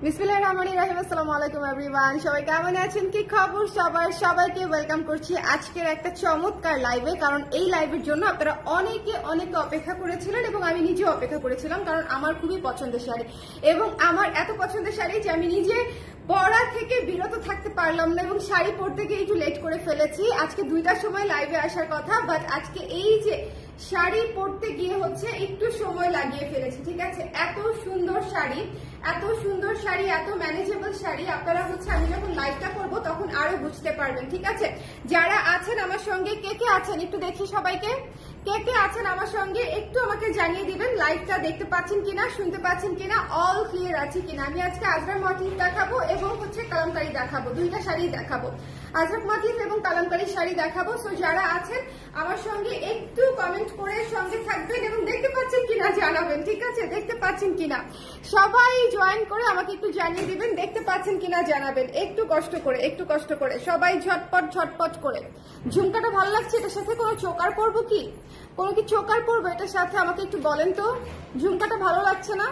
বিসমিল্লাহির রহমানির রহিম। আসসালামু আলাইকুম এভরিওয়ান, সবাই কেমন আছেন, কি খবর সবার? সবাইকে ওয়েলকাম করছি আজকের একটা চমৎকার লাইভে। কারণ এই লাইভের জন্য আপনারা অনেকে অপেক্ষা করেছিলেন এবং আমি নিজেও অপেক্ষা করেছিলাম, কারণ আমার খুবই পছন্দের শাড়ি এবং আমার এত পছন্দের শাড়ি যে আমি নিজে পরা থেকে বিরত থাকতে পারলাম না এবং শাড়ি পরতে গিয়ে একটু লেট করে ফেলেছি। আজকে 2টার সময় লাইভে আসার কথা, বাট আজকে এই যে শাড়ি পরতে গিয়ে হচ্ছে একটু সময় লাগিয়ে ফেলেছি। ঠিক আছে, এত সুন্দর শাড়ি, এত সুন্দর শাড়ি, এত ম্যানেজেবল শাড়ি, আপনারা হচ্ছে আমি যখন লাইভটা করবো তখন আরো বুঝতে পারবেন। ঠিক আছে, যারা আছেন আমার সঙ্গে, কে কে আছেন একটু দেখি সবাইকে, কে কে আছেন আমার সঙ্গে একটু আমাকে জানিয়ে দিবেন। লাইভটা দেখতে পাচ্ছেন কিনা, শুনতে পাচ্ছেন কিনা, অল ক্লিয়ার আছে কিনা। আমি আজকে আজরাক মটিফ দেখাবো এবং হচ্ছে কালামকারী দেখাবো, 2টা শাড়ি দেখাবো, আজরাক মটিফ এবং কালামকারী শাড়ি দেখাবো। সো যারা আছেন আমার সঙ্গে একটু কমেন্ট করে সঙ্গে থাকবেন এবং দেখতে পাচ্ছেন কিনা জানাবেন। ঠিক আছে, দেখতে পাচ্ছেন কিনা সবাই জয়েন করে আমাকে একটু জানিয়ে দিবেন, দেখতে পাচ্ছেন কিনা জানাবেন। একটু কষ্ট করে, একটু কষ্ট করে সবাই ঝটপট ঝটপট করে। ঝুমকাটা ভালো লাগছে, এটার সাথে কোনো চোকার পরবো কি, কোনো কি চোকার পরবো এটার সাথে? আমাকে একটু বলেন তো, ঝুমকাটা ভালো লাগছে না?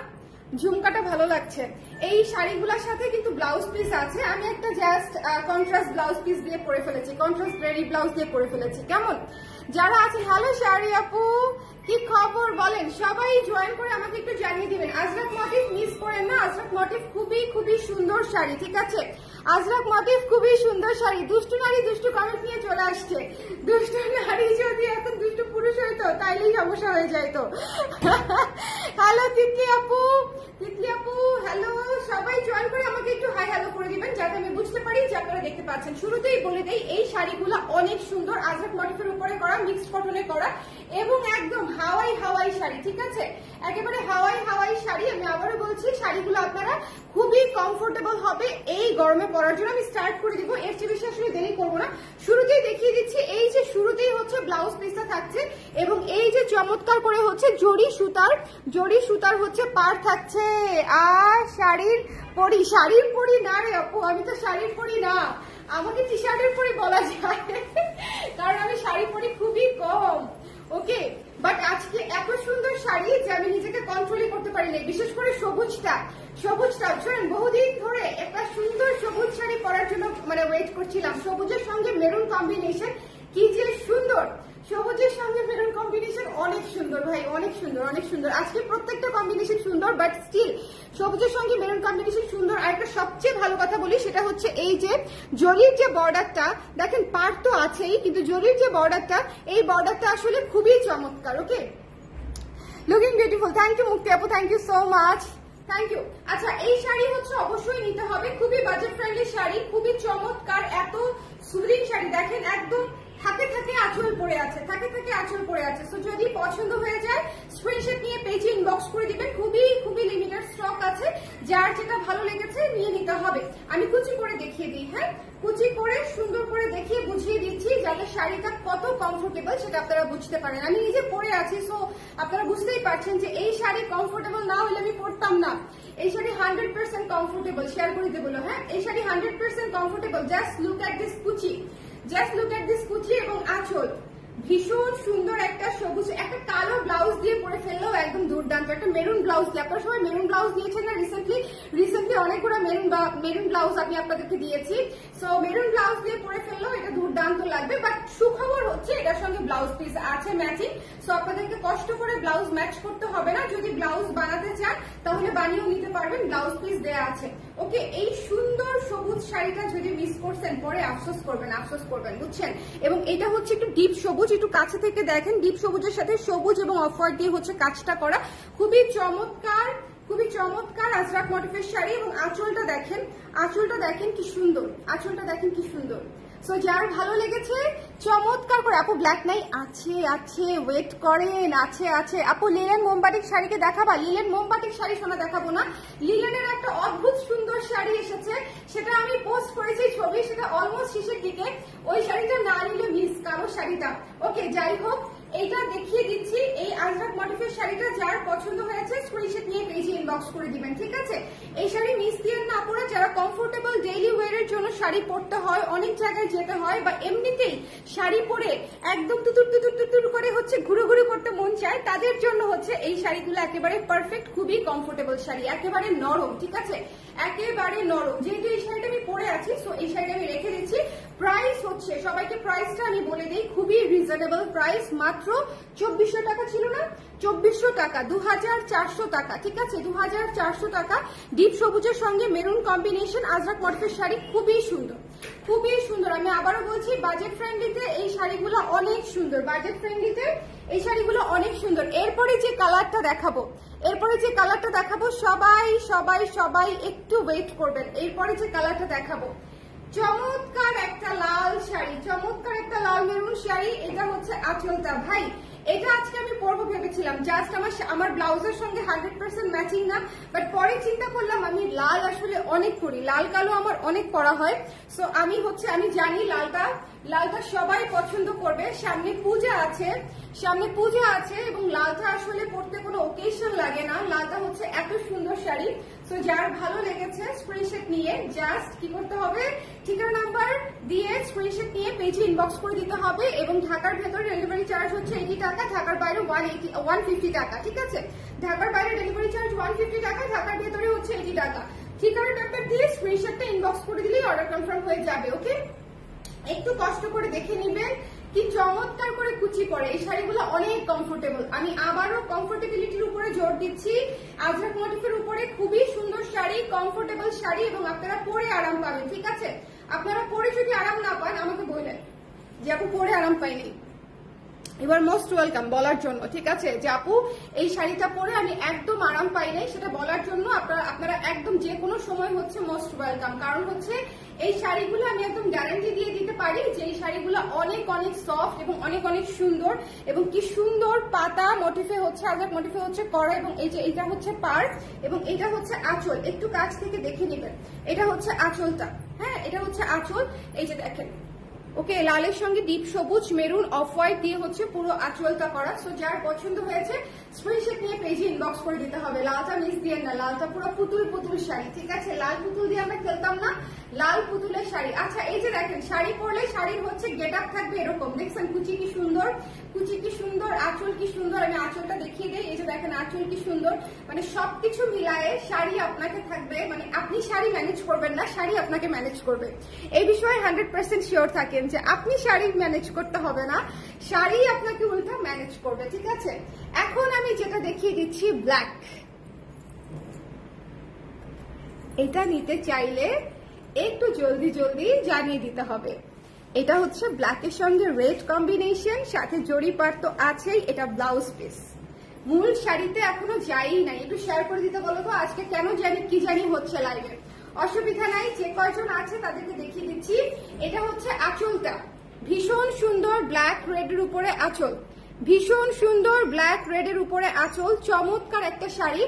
ঝুমকাটা ভালো লাগছে। এই শাড়িগুলোর সাথে কিন্তু ব্লাউজ পিস আছে। আমি একটা জাস্ট কন্ট্রাস্ট ব্লাউজ পিস দিয়ে পরে ফেলেছি, কন্ট্রাস্ট গ্রেডি ব্লাউজ দিয়ে পরে ফেলেছি। কেমন যারা আছেন, হ্যালো শাড়ি আপু, কি খবর বলেন? সবাই জয়েন করে আমাকে একটু জানিয়ে দিবেন। আজরাক মটিফ মিস করেন না, আজরাক মটিফ খুবই খুবই সুন্দর শাড়ি। ঠিক আছে, আজরাক মটিফ খুবই সুন্দর শাড়ি। দুষ্টু নারী দুষ্টু কমেন্ট নিয়ে চলে আসছে। দুষ্টু নারী যদি এখন দুষ্টু পুরুষ হইতো তাইলেই সমস্যা হয়ে যাইতো। হ্যালো তিতলি আপু, তিতলি আপু হ্যালো। সবাই জয়েন করে আমাকে একটু হাই হ্যালো করে দিবেন যাতে আমি বুঝতে পারি যে আপনারা দেখতে পাচ্ছেন। শুরুতেই বলে দেই এই শাড়িগুলো অনেক সুন্দর, আজরাক মটিফের উপরে করা, মিক্সড কটনে করা এবং একদম হাওয়াই হাওয়াই শাড়ি। ঠিক আছে, একেবারে হাওয়াই হাওয়াই শাড়ি। আমি আবারও বলছি শাড়িগুলো আপনারা খুবই কমফোর্টেবল হবে এই গরমে পরার জন্য। আমি স্টার্ট করে দিব, এর চেয়ে বেশি আসলে দেরি করবো না। শুরুতেই দেখিয়ে দিচ্ছি, এই যে শুরুতেই হচ্ছে ব্লাউজ পিসটা থাকছে এবং এই যে চমৎকার করে হচ্ছে জড়ি সুতার হচ্ছে পার থাকছে। আর শাড়ির পরি না রে আপু, আমি তো শাড়ির পরি না, আমাকে টি শার্টের পরি বলা যায় কারণ আমি শাড়ি পরি খুবই কম। ওকে, বাট আজকে এত সুন্দর শাড়ি যে আমি নিজেকে কন্ট্রোলই করতে পারি না। বিশেষ করে সবুজটা শোনেন, বহুদিন ধরে একটা সুন্দর সবুজ শাড়ি পরার জন্য মানে ওয়েট করছিলাম। সবুজের সঙ্গে মেরুন কম্বিনেশন কি যে সুন্দর, সবুজের সঙ্গে মেরুন কম্বিনেশন অনেক সুন্দর ভাই, অনেক সুন্দর, অনেক সুন্দর। আজকে প্রত্যেকটা কম্বিনেশন সুন্দর, বাট স্টিল সবুজের সঙ্গে মেরুন কম্বিনেশন সুন্দর। আর একটা সবচেয়ে ভালো কথা বলি, সেটা হচ্ছে এই যে জরির যে বর্ডারটা দেখেন, পার তো আছেই, কিন্তু জরির যে বর্ডারটা, এই বর্ডারটা আসলে খুবই চমৎকার। Okay, looking beautiful. Thank you Mukti আপু, thank you so much, thank you. আচ্ছা, এই শাড়ি হচ্ছে অবশ্যই নিতে হবে, খুবই বাজেট ফ্রেন্ডলি শাড়ি, খুবই চমৎকার, এত সুদিং শাড়ি। দেখেন একদম থাকে থাকে আঁচল পড়ে আছে, থাকে থাকে আঁচল পড়ে আছে। সো যদি পছন্দ হয়ে যায় স্ক্রিনশট নিয়ে পেজে ইনবক্স করে দিবেন। খুবই খুবই লিমিটেড স্টক আছে, যার যেটা ভালো লেগেছে নিয়ে নিতে হবে। আমি কুচি করে দেখিয়ে দিই, হ্যাঁ কুচি করে সুন্দর করে দেখিয়ে বুঝিয়ে দিচ্ছি যাতে শাড়িটা কত কমফোর্টেবল সেটা আপনারা বুঝতে পারেন। আমি নিজে পরে আছি, সো আপনারা বুঝতেই পারছেন যে এই শাড়ি কমফোর্টেবল না হলে আমি পরতাম না। এই শাড়ি 100% কমফোর্টেবল, শেয়ার করে দেবো। হ্যাঁ, এই sari 100% comfortable. Just look at this কুচি, জাস্ট লুক এট দিস কুচি এবং আঁচল ভীষণ সুন্দর। একটা সবুজ, একটা কালো ব্লাউজ দিয়ে পরে ফেললেও একদম দুর্দান্ত। একটা মেরুন ব্লাউজ দিয়ে, আপনারা সবাই মেরুন ব্লাউজ দিয়েছেন না রিসেন্টলি অনেকগুলো মেরুন ব্লাউজ আমি আপনাদেরকে দিয়েছি। সো মেরুন ব্লাউজ দিয়ে পরে ফেললেও এটা দুর্দান্ত লাগবে। বাট সুখবর হচ্ছে এটার সঙ্গে ব্লাউজ পিস আছে ম্যাচিং। সো আপনাদেরকে কষ্ট করে ব্লাউজ ম্যাচ করতে হবে না। যদি ব্লাউজ বানাতে চান তাহলে বানিয়েও নিতে পারবেন, ব্লাউজ পিস দেয়া আছে। ওকে, এই সুন্দর সবুজ শাড়িটা যদি মিস করছেন পরে আফসোস করবেন, বুঝছেন? এবং এটা হচ্ছে একটু ডিপ সবুজ, একটু কাছে থেকে দেখেন, ডিপ সবুজের সাথে সবুজ এবং অফ হোয়াইট দিয়ে হচ্ছে কাজটা করা, খুবই চমৎকার, খুবই চমৎকার আজরাক মটিফের শাড়ি। এবং আঁচলটা দেখেন কি সুন্দর, আঁচলটা দেখেন কি সুন্দর। সো যার ভালো লেগেছে চমৎকার করে। আপু ব্ল্যাক নাই? আছে ওয়েট করেন, আছে আপু লিলেন মোমবাটিক শাড়িকে দেখাবা? লিলেন মোমবাটিক শাড়ি সোনা দেখাবো না, লিলেনের একটা অদ্ভুত সুন্দর শাড়ি এসেছে, সেটা আমি পোস্ট করেছি ছবি, সেটা অলমোস্ট শেষের দিকে। ওই শাড়িটা না নিলে মিস কারো শাড়িটা। ওকে, যাই হোক এইটা দেখিয়ে দিচ্ছি। এই আজরাক মটিফের শাড়িটা যার পছন্দ হয়েছে স্ক্রিনশট নিয়ে পেজে ইনবক্স করে দিবেন, ঠিক আছে? এই শাড়ি মিস দিয়ে না পরে যারা কমফোর্টেবল ডেইলি ওয়্যারের জন্য শাড়ি পরতে হয়, অনেক জায়গায় যেতে হয়, বা এমনিতেই শাড়ি পরে একদম তুতুর তুতুর তুতুর করে হচ্ছে ঘুরে ঘুরে করতে মন চায়, তাদের জন্য হচ্ছে এই শাড়িগুলো একেবারে পারফেক্ট, খুবই কমফোর্টেবল শাড়ি, একেবারে নরম, ঠিক আছে? একেবারে নরম। যেহেতু এই শাড়িটা আমি পরে আছি, সো এই শাড়িটা আমি রেখে দিচ্ছি। প্রাইস হচ্ছে, সবাইকে প্রাইসটা আমি বলে দিই, খুবই রিজনেবল প্রাইস, মাত্র 2400 টাকা ছিল না? 2400 টাকা, 2400 টাকা, ঠিক আছে? 2400 টাকা। ডিপ সবুজের সঙ্গে মেরুন কম্বিনেশন, আজরাক মর্ফের শাড়ি, খুবই সুন্দর, খুবই সুন্দর। আমি আবারও বলছি, বাজেট ফ্রেন্ডলিতে এই শাড়িগুলো অনেক সুন্দর, বাজেট ফ্রেন্ডলিতে এই শাড়িগুলো অনেক সুন্দর। এরপরে যে কালারটা দেখাবো, সবাই সবাই সবাই একটু ওয়েট করবেন। এরপরে যে কালারটা দেখাবো, চমৎকার একটা লাল শাড়ি, চমৎকার একটা লাল মেরুন শাড়ি। এটা হচ্ছে আঁচলটা। ভাই এটা আজকে আমি পরবো ভেবেছিলাম, জাস্ট আমার ব্লাউজের সঙ্গে 100% ম্যাচিং না, বাট পরে চিন্তা করলাম আমি লাল আসলে অনেক পরি, লাল কালো আমার অনেক পরা হয়। সো আমি জানি লালটা সবাই পছন্দ করবে। সামনে পূজা আছে এবং লালটা আসলে পরতে কোনো ওকেশন লাগে না। লালটা হচ্ছে এত সুন্দর শাড়ি। সো যার ভালো লেগেছে স্ক্রিনশট নিয়ে জাস্ট কি করতে হবে, ঠিকানা নাম্বার দিয়ে স্ক্রিনশট নিয়ে পেজে ইনবক্স করে দিতে হবে। এবং ঢাকার ভেতরে ডেলিভারি চার্জ হচ্ছে 80 টাকা, ঢাকার বাইরে 150 টাকা, ঠিক আছে? ঢাকার বাইরে ডেলিভারি চার্জ 150 টাকা, ঢাকার ভেতরে হচ্ছে 80 টাকা। ঠিকানা নাম্বার দিয়ে স্ক্রিনশটটা ইনবক্স করে দিলেই অর্ডার কনফার্ম হয়ে যাবে। ওকে, একটু কষ্ট করে দেখে নিবেন কি চমৎকার করে কুচি করে। এই শাড়িগুলো অনেক কমফোর্টেবল। আমি আবারও কমফোর্টেবিলিটির উপরে জোর দিচ্ছি। আজরাক মোটিফের উপরে খুবই সুন্দর শাড়ি, কমফোর্টেবল শাড়ি, এবং আপনারা পরে আরাম পাবেন, ঠিক আছে? আপনারা পরে যদি আরাম না পান আমাকে বললেন যে আপু পরে আরাম পাইনি, এবার মোস্ট ওয়েলকাম বলার জন্য, ঠিক আছে? যে আপু এই শাড়িটা পরে আমি একদম আরাম পাই নাই, সেটা বলার জন্য আপনারা একদম যে কোনো সময় হচ্ছে মোস্ট ওয়েলকাম। কারণ হচ্ছে এই শাড়িগুলো আমি একদম গ্যারান্টি দিয়ে দিতে পারি যে এই শাড়িগুলো অনেক অনেক সফট এবং অনেক অনেক সুন্দর, এবং কি সুন্দর পাতা মোটিফে হচ্ছে, আজরাক মোটিফে হচ্ছে করা। এবং এই যে এটা হচ্ছে পার, এবং এটা হচ্ছে আঁচল, একটু কাছ থেকে দেখে নেবেন। এটা হচ্ছে আঁচলটা, হ্যাঁ এটা হচ্ছে আঁচল, এই যে দেখেন। ওকে, লালের সঙ্গে ডিপ সবুজ, মেরুন, অফ হোয়াইট দিয়ে হচ্ছে পুরো আঁচলটা করা। সো যার পছন্দ হয়েছে স্ক্রিনশট নিয়ে পেজে ইনবক্স করে দিতে হবে। লালটা মিস দিয়ে না, লালটা পুরো পুতুল পুতুল শাড়ি, ঠিক আছে? লাল পুতুল দিয়ে আমরা খেলতাম না, লাল পুতুলের শাড়ি। আচ্ছা এই যে দেখেন, শাড়ি পরলে শাড়ির হচ্ছে গেট আপ থাকবে এরকম, দেখছেন? কুচি কি সুন্দর, কুচি কি সুন্দর, আঁচল কি সুন্দর। আমি আঁচলটা দেখিয়ে দিই, এই যে দেখেন আঁচল কি সুন্দর। মানে সবকিছু মিলায়ে শাড়ি আপনাকে থাকবে, মানে আপনি শাড়ি ম্যানেজ করবেন না, শাড়ি আপনাকে ম্যানেজ করবে। এই বিষয়ে 100% শিওর থাকেন যে আপনি শাড়ি ম্যানেজ করতে হবে না, শাড়ি আপনাকে উল্টা ম্যানেজ করবে, ঠিক আছে? এখন আমি যেটা দেখিয়ে দিচ্ছি ব্ল্যাক, এটা নিতে চাইলে একটু জলদি জলদি জানিয়ে দিতে হবে। এটা হচ্ছে ব্ল্যাকের সঙ্গে রেড কম্বিনেশন, সাথে জরি পার তো আছেই, এটা ব্লাউজ পিস। মূল শাড়িতে এখনো যাই নাই, একটু শেয়ার করে দিতে বলো তো আজকে কেন জানি কি জানি হচ্ছে লাইভে। অসুবিধা নাই, যে কয়জন আছে তাদেরকে দেখিয়ে দিচ্ছি। এটা হচ্ছে আঁচলটা, ভীষণ সুন্দর ব্ল্যাক রেডের উপরে আঁচল, ভীষণ সুন্দর ব্ল্যাক রেডের উপরে আঁচল, চমৎকার একটা শাড়ি।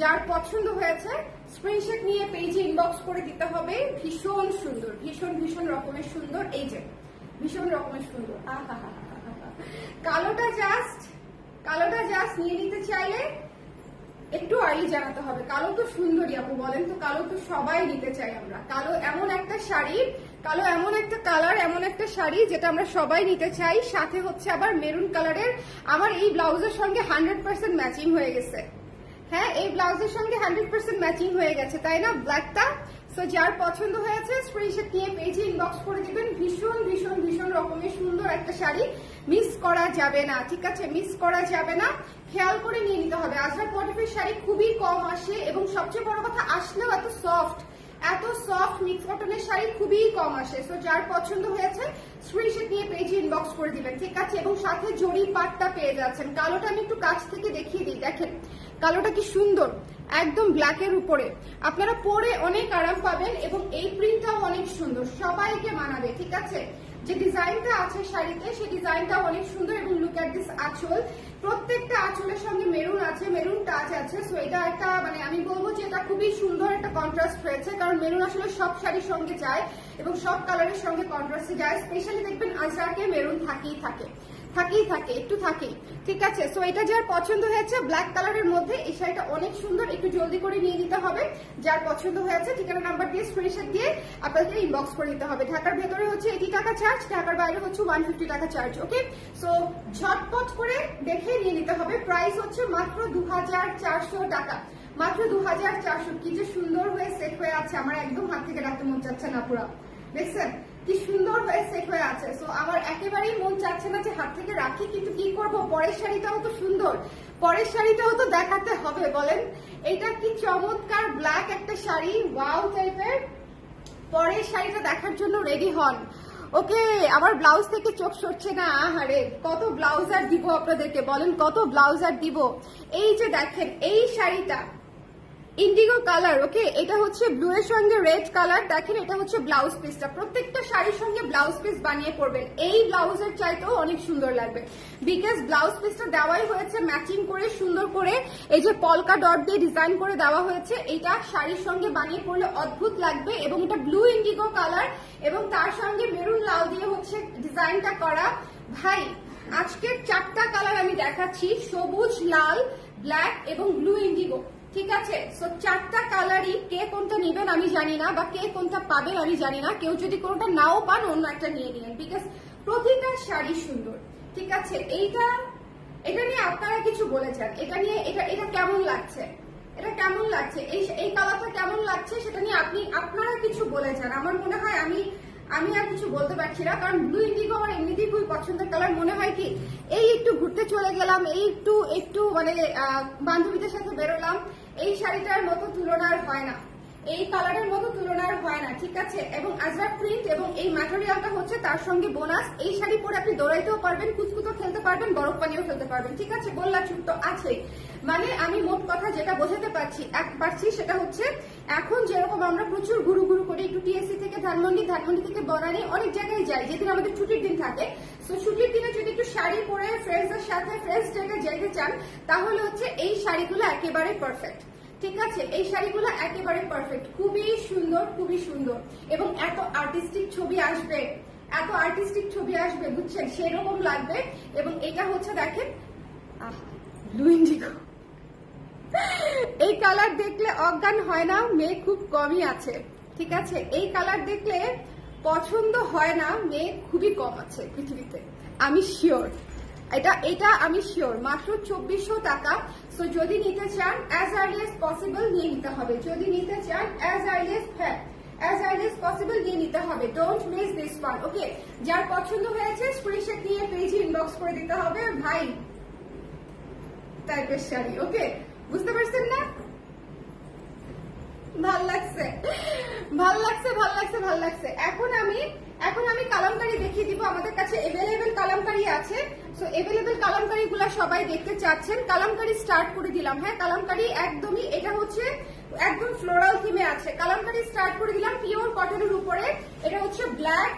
যার পছন্দ হয়েছে স্ক্রিনশট নিয়ে পেজে ইনবক্স করে দিতে হবে। ভীষণ সুন্দর, ভীষণ ভীষণ রকমের সুন্দর, এই যে ভীষণ রকমের সুন্দর। কালোটা জাস্ট নিয়ে নিতে চাইলে একটু আর্লি জানাতে হবে। কালো তো সুন্দরী আপু, বলেন তো? কালো তো সবাই নিতে চাই আমরা। কালো এমন একটা শাড়ি, কালো এমন একটা কালার, এমন একটা শাড়ি যেটা আমরা সবাই নিতে চাই। সাথে হচ্ছে আবার মেরুন কালারের, আমার এই ব্লাউজের সঙ্গে 100% ম্যাচিং হয়ে গেছে। হ্যাঁ, এই ব্লাউজের সঙ্গে 100% ম্যাচিং হয়ে গেছে, তাই না? ব্ল্যাকটা। সো যার পছন্দ হয়েছে স্ক্রিনশট নিয়ে পেজে ইনবক্স করে দিবেন। ভীষণ ভীষণ ভীষণ রকমের সুন্দর একটা শাড়ি, মিস করা যাবে না, ঠিক আছে? মিস করা যাবে না, খেয়াল করে নিয়ে নিতে হবে। আজরাক মোটিফের শাড়ি খুবই কম আসে, এবং সবচেয়ে বড় কথা আসলেও এত সফট মিক্স কটনের শাড়ি খুবই কম আসে। সো যার পছন্দ হয়েছে স্ক্রিনশট নিয়ে পেজে ইনবক্স করে দিবেন, ঠিক আছে? এবং সাথে জরি পাটটা পেয়ে যাচ্ছেন। কালোটা আমি একটু কাছ থেকে দেখিয়ে দিই, দেখেন কালোটা কি সুন্দর, একদম ব্ল্যাকের উপরে। আপনারা পরে অনেক আরাম পাবেন, এবং এই প্রিন্টটাও অনেক সুন্দর, সবাইকে মানাবে, ঠিক আছে? যে ডিজাইনটা আছে শাড়িতে সেই ডিজাইনটা অনেক সুন্দর। এবং লুক এট দিস আঁচল, প্রত্যেকটা আঁচলের সঙ্গে মেরুন আছে, মেরুন টাচ আছে। সো এটা একটা মানে আমি বলবো যে এটা খুবই সুন্দর একটা কন্ট্রাস্ট হয়েছে, কারণ মেরুন আসলে সব শাড়ির সঙ্গে যায় এবং সব কালারের সঙ্গে কন্ট্রাস্টে যায়। স্পেশালি দেখবেন আজরাকে মেরুন থাকেই থাকে, একটু থাকেই, ঠিক আছে? সো এটা যার পছন্দ হয়েছে ব্ল্যাক কালারের মধ্যে, এই শাড়িটা অনেক সুন্দর, একটু জলদি করে নিয়ে নিতে হবে। যার পছন্দ হয়েছে ঠিকানা নাম্বার দিয়ে স্ক্রিনশট দিয়ে আপনাকে ইনবক্স করে নিতে হবে। ঢাকার ভেতরে হচ্ছে 80 টাকা চার্জ, ঢাকার বাইরে হচ্ছে 150 টাকা চার্জ। ওকে, সো ঝটপট করে দেখে নিয়ে নিতে হবে। প্রাইস হচ্ছে মাত্র 2400 টাকা, মাত্র 2400। কি যে সুন্দর হয়ে সেট হয়ে আছে, আমার একদম হাত থেকে রাখতে মন চাচ্ছে না। পুরো দেখছেন কি সুন্দর হয়ে সেট হয়ে আছে। সো আমার একেবারেই মন চাচ্ছে না যে হাত থেকে রাখি, কিন্তু কি করব, পরের শাড়িটাও তো সুন্দর, পরের শাড়িটাও তো দেখাতে হবে বলেন। এটা কি চমৎকার ব্ল্যাক একটা শাড়ি, ওয়াও টাইপের। পরের শাড়িটা দেখার জন্য রেডি হন। ওকে, আমার ব্লাউজ থেকে চোখ সরছে না। আহারে, কত ব্লাউজ আর দিব আপনাদেরকে, বলেন কত ব্লাউজ আর দিব। এই যে দেখেন এই শাড়িটা ইন্ডিগো কালার। ওকে, এটা হচ্ছে ব্লু এর সঙ্গে রেড কালার। দেখেন এটা হচ্ছে ব্লাউজ পিসটা, প্রত্যেকটা শাড়ির সঙ্গে ব্লাউজ পিস বানিয়ে পরবেন। এই ব্লাউজের চাইতেও অনেক সুন্দর লাগবে, বিকজ ব্লাউজ পিসটা দেওয়াই হয়েছে ম্যাচিং করে সুন্দর করে, এই যে পলকা ডট দিয়ে ডিজাইন করে দেওয়া হয়েছে। এইটা শাড়ির সঙ্গে বানিয়ে পরলে অদ্ভুত লাগবে। এবং এটা ব্লু ইন্ডিগো কালার এবং তার সঙ্গে মেরুন লাল দিয়ে হচ্ছে ডিজাইনটা করা। ভাই আজকের 4টা কালার আমি দেখাচ্ছি, সবুজ, লাল, ব্ল্যাক এবং ব্লু ইন্ডিগো। ঠিক আছে, সো 4টা কালারই কে কোনটা নেবেন আমি জানি না, বা কে কোনটা পাবেন আমি জানি না। কেউ যদি কোনটা নাও পান অন্য একটা নিয়ে নিন, বিকজ প্রতিটা শাড়ি সুন্দর। ঠিক আছে, এটা নিয়ে আপনারা কিছু বলেছেন, এটা নিয়ে এটা কেমন লাগছে, এটা কেমন লাগছে, এই কালারটা কেমন লাগছে সেটা নিয়ে আপনারা কিছু বলেছেন। আমার মনে হয় আমি আর কিছু বলতে পারছি না, কারণ ব্লু ইন্ডিগো আমার এমনিতেই খুবই পছন্দের কালার। মনে হয় কি এই একটু ঘুরতে চলে গেলাম, এই একটু মানে বান্ধবীদের সাথে বেরোলাম, এই শাড়িটার মতো তুলনা আর হয় না, এই কালারের মতো তুলনা আর হয় না। ঠিক আছে, এবং আজরাক প্রিন্ট এবং এই ম্যাটেরিয়ালটা হচ্ছে তার সঙ্গে বোনাস। এই শাড়ি পরে আপনি দৌড়াইতেও পারবেন, কুচকুতো খেলতে পারবেন, বরফ পানিও খেলতে পারবেন। ঠিক আছে, গোল্লা ছুট তো আছেই। মানে আমি মোট কথা যেটা বোঝাতে পারছি সেটা হচ্ছে, এখন যেরকম আমরা প্রচুর ঘুরু করি, একটু টিএসসি থেকে ধানমন্ডি থেকে বনানী, অনেক জায়গায় যাই যেদিন আমাদের ছুটির দিন থাকে। সো ছুটির দিনে যদি একটু শাড়ি পরে ফ্রেন্ডসদের সাথে ফ্রেন্ডস জায়গায় যেতে চান, তাহলে হচ্ছে এই শাড়িগুলো একেবারে পারফেক্ট। ঠিক আছে, এই শাড়িগুলো একেবারে পারফেক্ট, খুবই সুন্দর, খুবই সুন্দর। এবং এত আর্টিস্টিক ছবি আসবে, এত আর্টিস্টিক ছবি আসবে, বুঝছেন, সেরকম লাগবে। এবং এটা হচ্ছে দেখেন ব্লু ইন্ডিগো, এই কালার দেখলে অজ্ঞান হয় না মেয়ে খুব কমই আছে। ঠিক আছে, এই কালার দেখলে পছন্দ হয় না মেয়ে খুবই কম আছে পৃথিবীতে, আমি শিওর। এটা আমি শিওর। মাত্র 2400 টাকা। সো যদি নিতে চান অ্যাজ আর্লি এজ পসিবল নিয়ে নিতে হবে, যদি নিতে চান অ্যাজ আর্লি এজ পসিবল নিয়ে নিতে হবে। Don't miss this one. Okay, যার পছন্দ হয়েছে স্ক্রিনশট নিয়ে পেজে ইনবক্স করে দিতে হবে। ভাই টাইপের শাড়ি। ওকে, বুঝতে পারছেন না? ভাল লাগছে, ভাল লাগছে, ভাল লাগছে, ভাল লাগছে। এখন আমি কালামকারী দেখিয়ে দিব। আমাদের কাছে এভেলেবেল কালামকারী আছে। সো এভেলেবেল কালামকারী গুলা সবাই দেখতে চাচ্ছেন। কালামকারী স্টার্ট করে দিলাম। হ্যাঁ, কালামকারী একদমই, এটা হচ্ছে একদম ফ্লোরাল থিমে আছে। কালামকারী স্টার্ট করে দিলাম পিওর কটনের উপরে। এটা হচ্ছে ব্ল্যাক,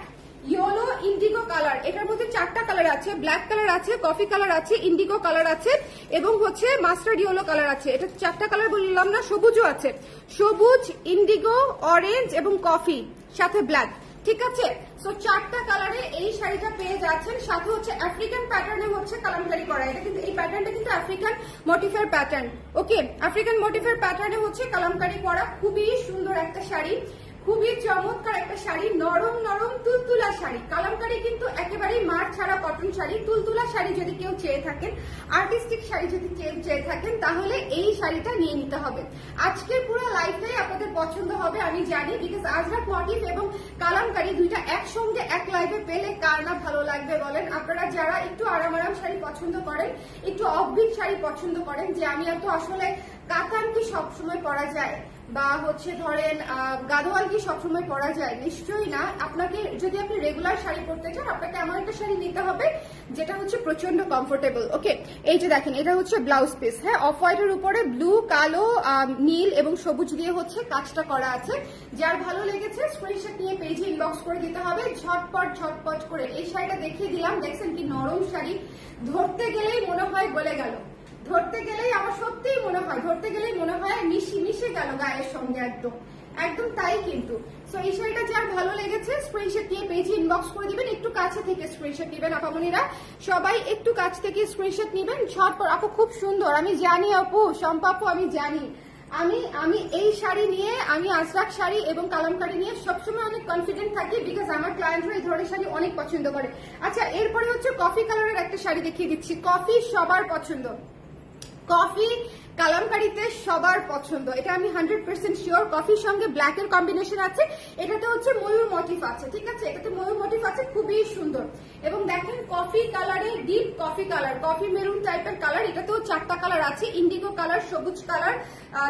ইয়েলো, ইন্ডিগো কালার। এটার মধ্যে 4টা কালার আছে, ব্ল্যাক কালার আছে, কফি কালার আছে, ইন্ডিগো কালার আছে এবং হচ্ছে মাস্টার্ড ইয়েলো কালার আছে। এটা 4টা কালার বললাম না, সবুজও আছে, সবুজ, ইন্ডিগো, অরেঞ্জ এবং কফি, সাথে ব্ল্যাক। ঠিক আছে, সো 4টা কালারে এই শাড়িটা পেয়ে যাচ্ছেন। সাথে হচ্ছে আফ্রিকান প্যাটার্নে হচ্ছে কালামকারী করা। এটা কিন্তু এই প্যাটার্নটা কিন্তু আফ্রিকান মোটিফের প্যাটার্ন। ওকে, আফ্রিকান মোটিফের প্যাটার্নে হচ্ছে কালামকারী করা। খুবই সুন্দর একটা শাড়ি, খুবই চমৎকার একটা শাড়ি, নরম নরম তুলতুলা শাড়ি। কালামকারী কিন্তু একেবারেই মার ছাড়া কটন শাড়ি। তুলতুলা শাড়ি যদি কেউ চেয়ে থাকেন, আর্টিস্টিক শাড়ি যদি কেউ চেয়ে থাকেন, তাহলে এই শাড়িটা নিয়ে নিতে হবে। আজকের পুরো লাইফটাই আপনাদের পছন্দ হবে আমি জানি, বিকজ আজরাক মোটিফ এবং কালামকারী দুইটা একসঙ্গে এক লাইভে পেলে কার না ভালো লাগবে বলেন। আপনারা যারা একটু আরাম শাড়ি পছন্দ করেন, একটু অফবিট শাড়ি পছন্দ করেন, যে আমি এত আসলে কাতান কি সবসময় পরা যায়, বা হচ্ছে ধরেন গাদোয়াল কি সবসময় পরা যায়, নিশ্চয়ই না। আপনাকে যদি আপনি রেগুলার শাড়ি পরতে চান, আপনাকে এমন একটা শাড়ি নিতে হবে যেটা হচ্ছে প্রচন্ড কমফোর্টেবল। ওকে, এই যে দেখেন এটা হচ্ছে ব্লাউজ পিস। হ্যাঁ, অফ হোয়াইটের উপরে ব্লু, কালো, নীল এবং সবুজ দিয়ে হচ্ছে কাজটা করা আছে। যার ভালো লেগেছে স্ক্রিনশট নিয়ে পেজে ইনবক্স করে দিতে হবে ঝটপট করে। এই শাড়িটা দেখিয়ে দিলাম, দেখছেন কি নরম শাড়ি, ধরতে গেলেই মনে হয় গলে গেল, ধরতে গেলেই আমার সত্যিই মনে হয়, ধরতে গেলেই মনে হয় মিশে গেল গায়ের সঙ্গে, একদম তাই কিন্তু। সো এই শাড়িটা যার ভালো লেগেছে স্ক্রিনশট নিয়ে পেজে ইনবক্স করে দিবেন। একটু কাছে থেকে স্ক্রিনশট নেবেন আপামনিরা, সবাই একটু কাছ থেকে স্ক্রিনশট নেবেন। ঝটপট আপু খুব সুন্দর, আমি জানি আপু, শম্পা আপু আমি জানি। আমি এই শাড়ি নিয়ে, আমি আজরাক শাড়ি এবং কালামকারী নিয়ে সবসময় অনেক কনফিডেন্ট থাকি, বিকজ আমার ক্লায়েন্টরা এই ধরনের শাড়ি অনেক পছন্দ করে। আচ্ছা, এরপরে হচ্ছে কফি কালারের একটা শাড়ি দেখিয়ে দিচ্ছি। কফি সবার পছন্দ, কফি কালামকারীতে সবার পছন্দ, এটা আমি 100% শিওর। কফির সঙ্গে ব্ল্যাক এর কম্বিনেশন আছে, এটাতে হচ্ছে ময়ূর মোটিভ আছে, ঠিক আছে, এটাতে ময়ূর মোটিভ আছে, খুবই সুন্দর। এবং দেখেন কফি কালারে, deep coffee colour, coffee maroon টাইপের কালার, এটাতেও 4টা কালার আছে, ইন্ডিগো কালার, সবুজ কালার,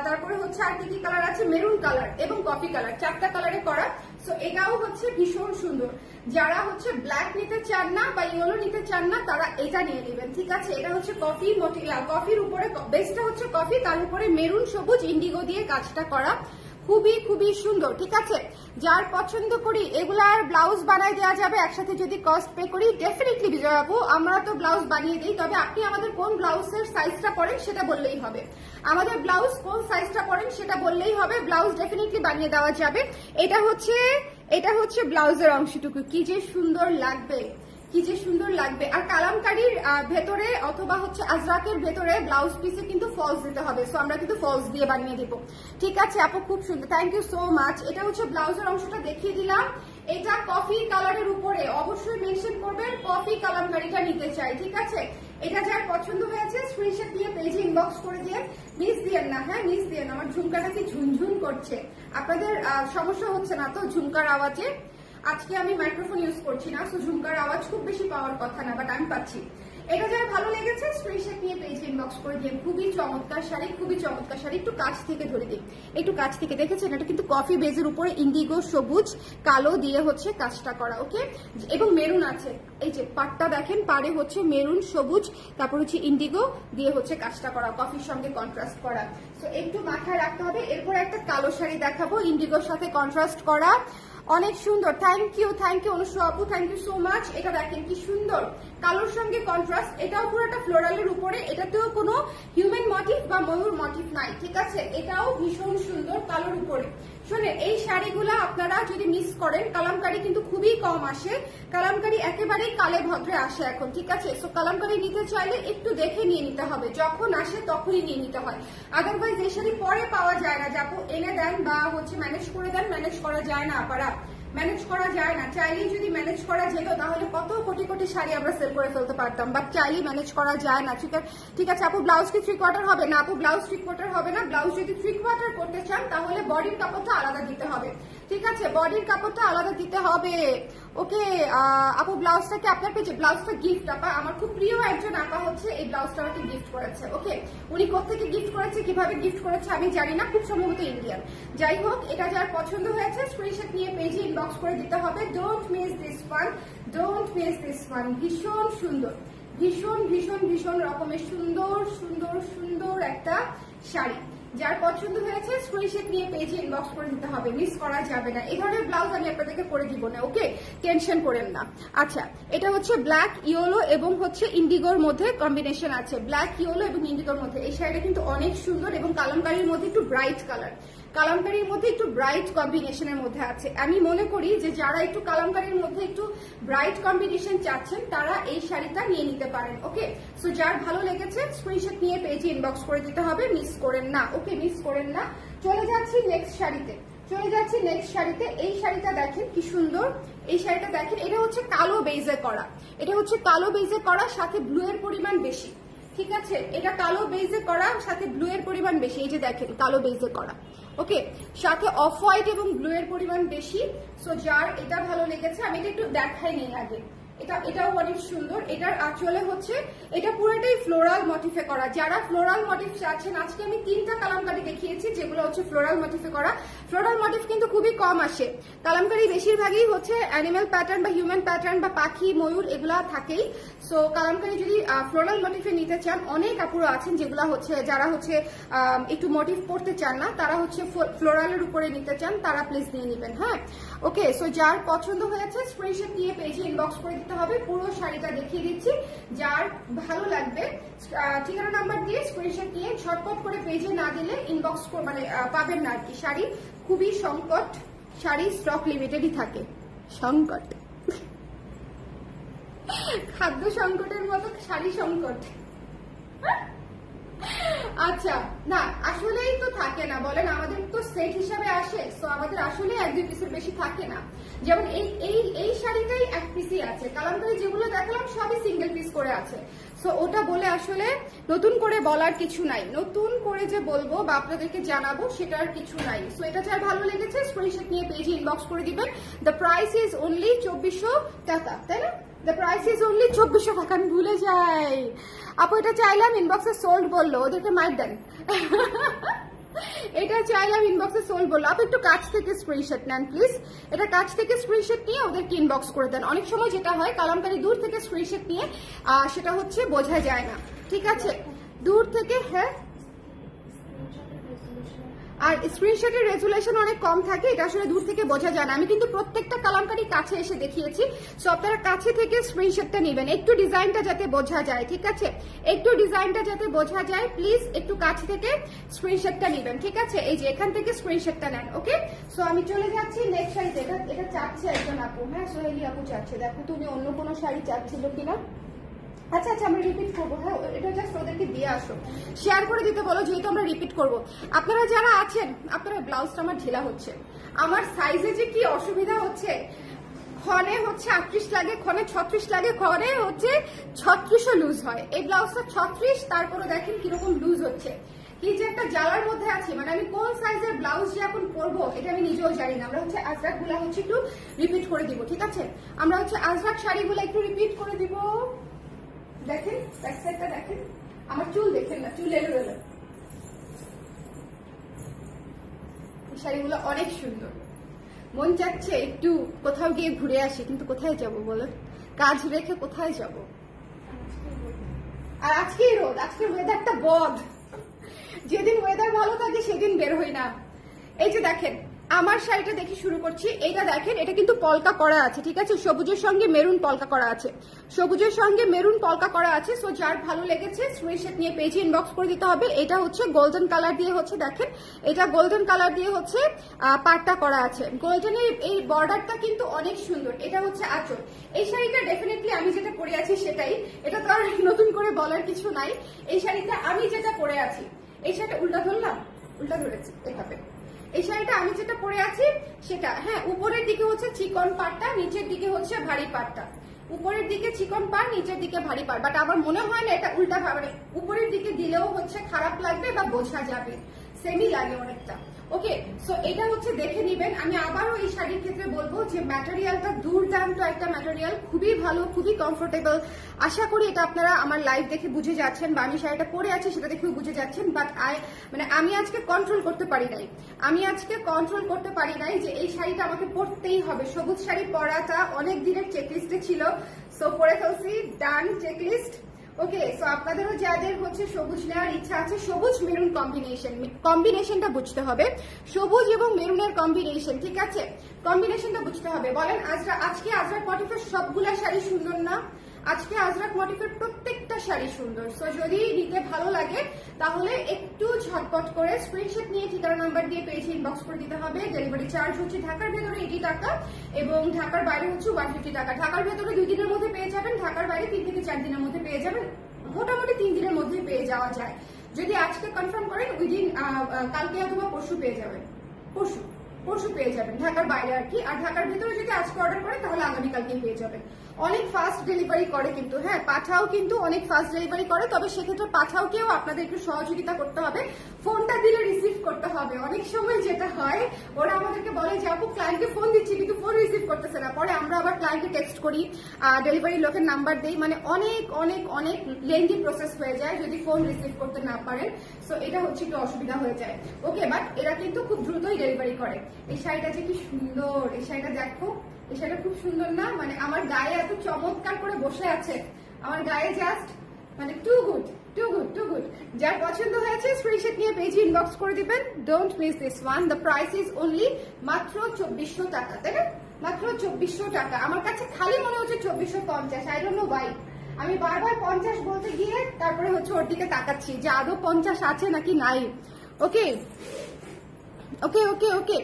তারপরে হচ্ছে আর কি কালার আছে, মেরুন কালার এবং কফি কালার, 4টা কালারে করা। সো এটাও হচ্ছে ভীষণ সুন্দর। যারা হচ্ছে ব্ল্যাক নিতে চান না বা ইয়েলো নিতে চান না তারা এটা নিয়ে নেবেন, ঠিক আছে। এটা হচ্ছে কফি মোটিভ, কফির উপরে বেসটা হচ্ছে কফি, তার উপরে মেরুন সবুজ ইন্ডিগো দিয়ে কাজটা করা, খুবই খুবই সুন্দর, ঠিক আছে। যার পছন্দ করি এগুলার ব্লাউজ বানাই দেওয়া যাবে একসাথে যদি কস্ট পে করি, ডেফিনেটলি বিজয় আপু আমরা তো ব্লাউজ বানিয়ে দিই, তবে আপনি আমাদের কোন ব্লাউজের সাইজটা পড়েন সেটা বললেই হবে, আমাদের ব্লাউজ কোন সাইজটা পড়েন সেটা বললেই হবে, ব্লাউজ ডেফিনেটলি বানিয়ে দেওয়া যাবে। এটা হচ্ছে ব্লাউজের অংশটুকু, কি যে সুন্দর লাগবে, কি যে সুন্দর লাগবে। আর কালামকারীর ভেতরে অথবা হচ্ছে আজরাকের ভেতরে ব্লাউজ পিসে কিন্তু ফলস দিতে হবে, সো আমরা কিন্তু ফলস দিয়ে বানিয়ে দিব, ঠিক আছে আপু, খুব সুন্দর, থ্যাংক ইউ সো মাচ। এটা হচ্ছে ব্লাউজের অংশটা দেখিয়ে দিলাম। এটা কফি কালারের উপরে অবশ্যই মেনশন করবেন কফি কালামকারীটা নিতে চাই, ঠিক আছে। এটা যার পছন্দ হয়েছে স্ক্রিনশট দিয়ে পেজে ইনবক্স করে দিয়ে, মিস দিয়েন না, হ্যাঁ মিস দিয়েন। আমার ঝুমকাটা কি ঝুনঝুন করছে, আপনাদের সমস্যা হচ্ছে না তো ঝুমকার আওয়াজে? আজকে আমি মাইক্রোফোন ইউজ করছি না, সো ঝুমকার আওয়াজ খুব বেশি পাওয়ার কথা না, বাট আমি পাচ্ছি। এটা যার ভালো লেগেছে স্ক্রিনশট নিয়ে পেজে ইনবক্স করে দিন। খুবই চমৎকার শাড়ি, খুবই চমৎকার শাড়ি, একটু কাছ থেকে ধরে দিন, একটু কাছ থেকে, দেখেছেন এটা কিন্তু কফি বেজের উপরে ইন্ডিগো সবুজ কালো দিয়ে হচ্ছে কাজটা করা, ওকে, এবং মেরুন আছে, এই যে পাটটা দেখেন, পাড়ে হচ্ছে মেরুন সবুজ, তারপর হচ্ছে ইন্ডিগো দিয়ে হচ্ছে কাজটা করা, কফির সঙ্গে কন্ট্রাস্ট করা, সো একটু মাথায় রাখতে হবে। এরপর একটা কালো শাড়ি দেখাবো ইন্ডিগোর সাথে কন্ট্রাস্ট করা, অনেক সুন্দর, থ্যাংক ইউ অনুষ্কা আপু, থ্যাংক ইউ সো মাচ। এটা দেখেন কি সুন্দর, কালোর সঙ্গে কন্ট্রাস্ট, এটাও পুরোটা ফ্লোরালের উপরে, এটাতেও কোনো হিউম্যান মোটিভ বা ময়ূর মোটিভ নাই, ঠিক আছে, এটাও ভীষণ সুন্দর কালোর উপরে। শোনেন এই শাড়িগুলো আপনারা যদি মিস করেন, কালামকারী কিন্তু খুবই কম আসে, কালামকারী একেবারেই কালে ভদ্রে আসে এখন, ঠিক আছে। সো কালামকারী নিতে চাইলে একটু দেখে নিয়ে নিতে হবে, যখন আসে তখনই নিয়ে নিতে হয়, আদারওয়াইজ এই শাড়ি পরে পাওয়া যায় না। যাবো এনে দেন বা হচ্ছে ম্যানেজ করে দেন, ম্যানেজ করা যায় না আপারা, ম্যানেজ করা যায় না। চাইলেই যদি ম্যানেজ করা যেত তাহলে কত কোটি কোটি শাড়ি আমরা সেল করে ফেলতে পারতাম, বাট চাইলেই ম্যানেজ করা যায় না, ঠিক আছে আপু। ব্লাউজ কি 3/4 হবে না আপু? ব্লাউজ 3/4 হবে না। ব্লাউজ যদি 3/4 করতে চান তাহলে বডির কাপড়টা আলাদা দিতে হবে, ঠিক আছে, বডির কাপড়টা আলাদা দিতে হবে, ওকে আপু। ব্লাউজটা কি আপনার পেয়েছে? ব্লাউজটা গিফট আপা, আমার খুব প্রিয় একজন আপা হচ্ছে এই ব্লাউজটা আমাকে গিফট করেছে, ওকে। উনি কোথেকে গিফট করেছে, কিভাবে গিফট করেছে আমি জানি না, খুব সম্ভবত ইন্ডিয়ান। যাই হোক, এটা যার পছন্দ হয়েছে স্ক্রিনশট নিয়ে পেজে ইনবক্স করে দিতে হবে। Don't miss this one, don't miss this one. ভীষণ সুন্দর, ভীষণ ভীষণ ভীষণ রকমের সুন্দর সুন্দর সুন্দর একটা শাড়ি, যার পছন্দ হয়েছে স্ক্রিনশট নিয়ে পেজে ইনবক্স করে দিতে হবে, মিস করা যাবে না। এই ধরনের ব্লাউজ আমি আপনাদেরকে করে দিব না, ওকে, টেনশন করেন না। আচ্ছা, এটা হচ্ছে ব্ল্যাক ইয়েলো এবং হচ্ছে ইন্ডিগোর মধ্যে কম্বিনেশন আছে, ব্ল্যাক ইয়েলো এবং ইন্ডিগোর মধ্যে। এই শাড়িটা কিন্তু অনেক সুন্দর এবং কালামকারীর মধ্যে একটু ব্রাইট কালার, কালামকারীর মধ্যে একটু ব্রাইট কম্বিনেশনের মধ্যে আছে। আমি মনে করি যে যারা একটু কালামকারীর মধ্যে একটু ব্রাইট কম্বিনেশন চাচ্ছেন তারা এই শাড়িটা নিয়ে নিতে পারেন, ওকে। সো যার ভালো লেগেছে স্ক্রিনশট নিয়ে পেজে ইনবক্স করে দিতে হবে, মিস করেন না, ওকে, মিস করেন না। চলে যাচ্ছি নেক্সট শাড়িতে, এই শাড়িটা দেখেন কি সুন্দর, এই শাড়িটা দেখেন, এটা হচ্ছে কালো বেজে করা, এটা হচ্ছে কালো বেজে করা, সাথে ব্লু এর পরিমাণ বেশি, ঠিক আছে, এটা কালো বেজে করা সাথে ব্লু এর পরিমাণ বেশি, এই যে দেখেন কালো বেজে করা, ওকে, সাথে অফ হোয়াইট এবং ব্লু এর পরিমাণ বেশি। সো যার এটা ভালো লেগেছে, আমি এটা একটু দেখাই নেই আগে, এটাও অনেক সুন্দর। এটার আঁচলে হচ্ছে এটা পুরোটাই ফ্লোরাল মোটিফে করা, যারা ফ্লোরাল মোটিফ চাচ্ছেন, আজকে আমি 3টা কালামকারী দেখিয়েছি যেগুলো হচ্ছে ফ্লোরাল মোটিফে করা। ফ্লোরাল মোটিফ কিন্তু খুবই কম আসে, কালামকারী বেশিরভাগই হচ্ছে অ্যানিমেল প্যাটার্ন বা হিউম্যান প্যাটার্ন বা পাখি ময়ূর এগুলা থাকেই। সো কালামকারী যদি ফ্লোরাল মোটিফে নিতে চান, অনেক আপুরো আছেন যেগুলো হচ্ছে, যারা হচ্ছে একটু মোটিভ পড়তে চান না, তারা হচ্ছে ফ্লোরালের উপরে নিতে চান, তারা প্লিজ নিয়ে নেবেন, হ্যাঁ, ওকে। সো যার পছন্দ হয়েছে স্ক্রিনশট নিয়ে পেজে ইনবক্স করে দিতে হবে, পুরো শাড়িটা দেখিয়ে দিচ্ছি, যার ভালো লাগবে ঠিকানা নাম্বার দিয়ে স্ক্রিনশট নিয়ে ঝটপট করে পেজে না দিলে ইনবক্স ইনবক্স মানে পাবেন না আর কি। শাড়ি খুবই সংকট, শাড়ি স্টক লিমিটেডই থাকে। সংকট, খাদ্য সংকটের মতো শাড়ি সংকট। আচ্ছা, না আসলেই তো থাকে না, বলেন আমাদের তো সেট হিসাবে আসে, তো আমাদের আসলে 1-2 পিসের বেশি থাকে না। যেমন এই শাড়িটাই 1 পিসই আছে, কালামকারী যেগুলো দেখালাম সবই সিঙ্গেল পিস করে আছে। সো ওটা বলে আসলে নতুন করে বলার কিছু নাই, নতুন করে যে বলবো বা আপনাদেরকে জানাবো সেটার কিছু নাই। সো এটা যার ভালো লেগেছে স্ক্রিনশট নিয়ে পেজে ইনবক্স করে দিবেন। দ্য প্রাইস ইজ অনলি 2400 টাকা, তাই না? দ্য প্রাইস ইজ অনলি 2400 টাকা। আমি ভুলে যাই আপু, এটা চাইলাম ইনবক্সে সোল্ড বললো, ওদেরকে মাইর দেন। এটা চাইলাম ইনবক্সে সোল্ড বললো। আপনি একটু কাছ থেকে স্ক্রিনশট নেন প্লিজ, এটা কাছ থেকে স্ক্রিনশট নিয়ে ওদেরকে ইনবক্স করে দেন। অনেক সময় যেটা হয় কালামকারী দূর থেকে স্ক্রিনশট নিয়ে সেটা হচ্ছে বোঝা যায় না, ঠিক আছে? দূর থেকে, হ্যাঁ, আর স্ক্রিনশটের রেজুলেশন অনেক কম থাকে, এটা আসলে দূর থেকে বোঝা যায় না। আমি কিন্তু প্রত্যেকটা কালামকারী কাছে এসে দেখিয়েছি, সো আপনারা কাছে থেকে স্ক্রিনশটটা নেবেন, একটু ডিজাইনটা যাতে বোঝা যায়, ঠিক আছে? একটু ডিজাইনটা যাতে বোঝা যায়, প্লিজ একটু কাছে থেকে স্ক্রিনশটটা নেবেন, ঠিক আছে? এই যে এখান থেকে স্ক্রিনশটটা নেন, ওকে? সো আমি চলে যাচ্ছি নেক্সট শাড়িতে। এটা চাচ্ছে একজন আপু, হ্যাঁ সোহেলি আপু চাচ্ছে, দেখো তুমি অন্য কোনো শাড়ি চাচ্ছিল কিনা। আচ্ছা আচ্ছা, আমরা রিপিট করবো, হ্যাঁ এটা জাস্ট ওদেরকে দিয়ে আসো, শেয়ার করে দিতে বলো, যেহেতু আমরা রিপিট করবো। আপনারা যারা আছেন, আপনারা ব্লাউজটা আমার ঢিলা হচ্ছে, আমার সাইজে যে কি অসুবিধা হচ্ছে, ক্ষণে হচ্ছে 38 লাগে, ক্ষণে 36 লাগে, ক্ষণে হচ্ছে 36ও লুজ হয়। এই ব্লাউজটা 36, তারপরে দেখেন কিরকম লুজ হচ্ছে, কি যে একটা জ্বালার মধ্যে আছি। মানে আমি কোন সাইজের ব্লাউজ যে এখন পরবো এটা আমি নিজেও জানি না। আমরা হচ্ছে আজরাক গুলা হচ্ছে একটু রিপিট করে দিব, ঠিক আছে? আমরা হচ্ছে আজরাক শাড়িগুলো একটু রিপিট করে দিব। দেখেন ব্যাক সাইডটা দেখেন, আমার চুল দেখেন না, চুল এলো এলো। এই শাড়িগুলো অনেক সুন্দর, মন চাচ্ছে একটু কোথাও গিয়ে ঘুরে আসি, কিন্তু কোথায় যাব বলো? কাজ রেখে কোথায় যাব? আর আজকেই রোদ, আজকে ওয়েদারটা বদ, যেদিন ওয়েদার ভালো থাকে সেদিন বের হই না। এই যে দেখেন আমার শাড়িটা দেখে শুরু করছি, এইটা দেখেন, এটা কিন্তু পলকা করা আছে, ঠিক আছে? সবুজের সঙ্গে মেরুন পলকা করা আছে, সবুজের সঙ্গে মেরুন পলকা করা আছে। সো যার ভালো লেগেছে স্ক্রিনশট নিয়ে পেজে ইনবক্স করে দিতে হবে। এটা হচ্ছে গোল্ডেন কালার দিয়ে হচ্ছে, দেখেন এটা গোল্ডেন কালার দিয়ে হচ্ছে পাটটা করা আছে, গোল্ডেনের এই বর্ডারটা কিন্তু অনেক সুন্দর। এটা হচ্ছে আঁচল। এই শাড়িটা ডেফিনেটলি আমি যেটা পরে আছি সেটাই, এটা তো আর নতুন করে বলার কিছু নাই। এই শাড়িটা আমি যেটা পরে আছি, এই শাড়িটা উল্টা ধরলাম, উল্টা ধরেছি এভাবে। এই শাড়িটা আমি যেটা পরে আছি সেটা, হ্যাঁ উপরের দিকে হচ্ছে চিকন পাটটা, নিচের দিকে হচ্ছে ভারী পাটটা। উপরের দিকে চিকন পাট, নিচের দিকে ভারী পাট। বাট আমার মনে হয় না এটা উল্টা ভাবে, উপরের দিকে দিলেও হচ্ছে খারাপ লাগবে বা বোঝা যাবে, সেমই লাগে অনেকটা। ওকে, সো এটা হচ্ছে দেখে নিবেন। আমি আবারও এই শাড়ির ক্ষেত্রে বলবো যে ম্যাটেরিয়ালটা দুর্দান্ত একটা ম্যাটেরিয়াল, খুবই ভালো, খুবই কমফোর্টেবল। আশা করি এটা আপনারা আমার লাইভ দেখে বুঝে যাচ্ছেন, বা আমি শাড়িটা পরে আছি সেটা দেখেও বুঝে যাচ্ছেন। বাট মানে আমি আজকে কন্ট্রোল করতে পারি নাই, আমি আজকে কন্ট্রোল করতে পারি নাই যে এই শাড়িটা আমাকে পরতেই হবে। সবুজ শাড়ি পরাটা অনেক দিনের চেকলিস্টে ছিল, সো পরে ফেলছি, ডান চেকলিস্ট। ওকে, সো আপনাদেরও যাদের হচ্ছে সবুজ নেওয়ার ইচ্ছা আছে, সবুজ মেরুন কম্বিনেশনটা বুঝতে হবে, সবুজ এবং মেরুনের কম্বিনেশন, ঠিক আছে? কম্বিনেশনটা বুঝতে হবে। বলেন আজকে আজরাক মোটিফের সবগুলা শাড়ি সুন্দর না? আজকে আজরাক মোটিফের প্রত্যেকটা শাড়ি সুন্দর। সো যদি নিতে ভালো লাগে তাহলে একটু ঝটপট করে স্ক্রিনশট নিয়ে ঠিকানা নাম্বার দিয়ে পেজে ইনবক্স করে দিতে হবে। ডেলিভারি চার্জ হচ্ছে ঢাকার ভেতরে 80 টাকা এবং ঢাকার বাইরে হচ্ছে 150 টাকা। ঢাকার ভেতরে 2 দিনের মধ্যে পেয়ে যাবেন, ঢাকার বাইরে 3 থেকে 4 দিনের মধ্যে পেয়ে যাবেন, মোটামুটি 3 দিনের মধ্যে পেয়ে যাওয়া যায়। যদি আজকে কনফার্ম করেন উইদিন কালকে অথবা পরশু পেয়ে যাবেন, পরশু পেয়ে যাবেন ঢাকার বাইরে আর কি। আর ঢাকার ভেতরে যদি আজকে অর্ডার করেন তাহলে আগামীকালকে পেয়ে যাবেন। অনেক ফাস্ট ডেলিভারি করে কিন্তু, হ্যাঁ পাঠাও কিন্তু অনেক ফাস্ট ডেলিভারি করে, তবে সেক্ষেত্রে পাঠাওকেও আপনাদের একটু সহযোগিতা করতে হবে, ফোনটা দিলে রিসিভ করতে হবে। অনেক সময় যেটা হয় ওরা আমাদেরকে বলে যে আপু ক্লায়েন্টকে ফোন দিচ্ছি কিন্তু ফোন রিসিভ করতেছে না, পরে আমরা আবার ক্লায়েন্টকে টেক্সট করি, ডেলিভারি লোকের নাম্বার দেই, মানে অনেক অনেক অনেক লেন্দি প্রসেস হয়ে যায় যদি ফোন রিসিভ করতে না পারেন। সো এটা হচ্ছে একটু অসুবিধা হয়ে যায়। ওকে, বাট এরা কিন্তু খুব দ্রুতই ডেলিভারি করে। এই শাড়িটা যে কি সুন্দর, এই শাড়িটা দেখো, এই শাড়িটা খুব সুন্দর না? মানে আমার গায়ে এত চমৎকার করে বসে আছে, আমার গায়ে জাস্ট মানে too good too good too good. যার পছন্দ হয়েছে স্ক্রিনশট নিয়ে পেজে ইনবক্স করে দিবেন। Don't miss this one. The price is only মাত্র 2400 টাকা, তাই না? মাত্র 2400 টাকা। আমার কাছে খালি মনে হচ্ছে 2450, আই ডোন্ট নো ওয়াই। আমি বারবার 50 বলতে গিয়ে তারপরে হচ্ছে ওর দিকে তাকাচ্ছি যে আদৌ 50 আছে নাকি নাই। ওকে ওকে ওকে ওকে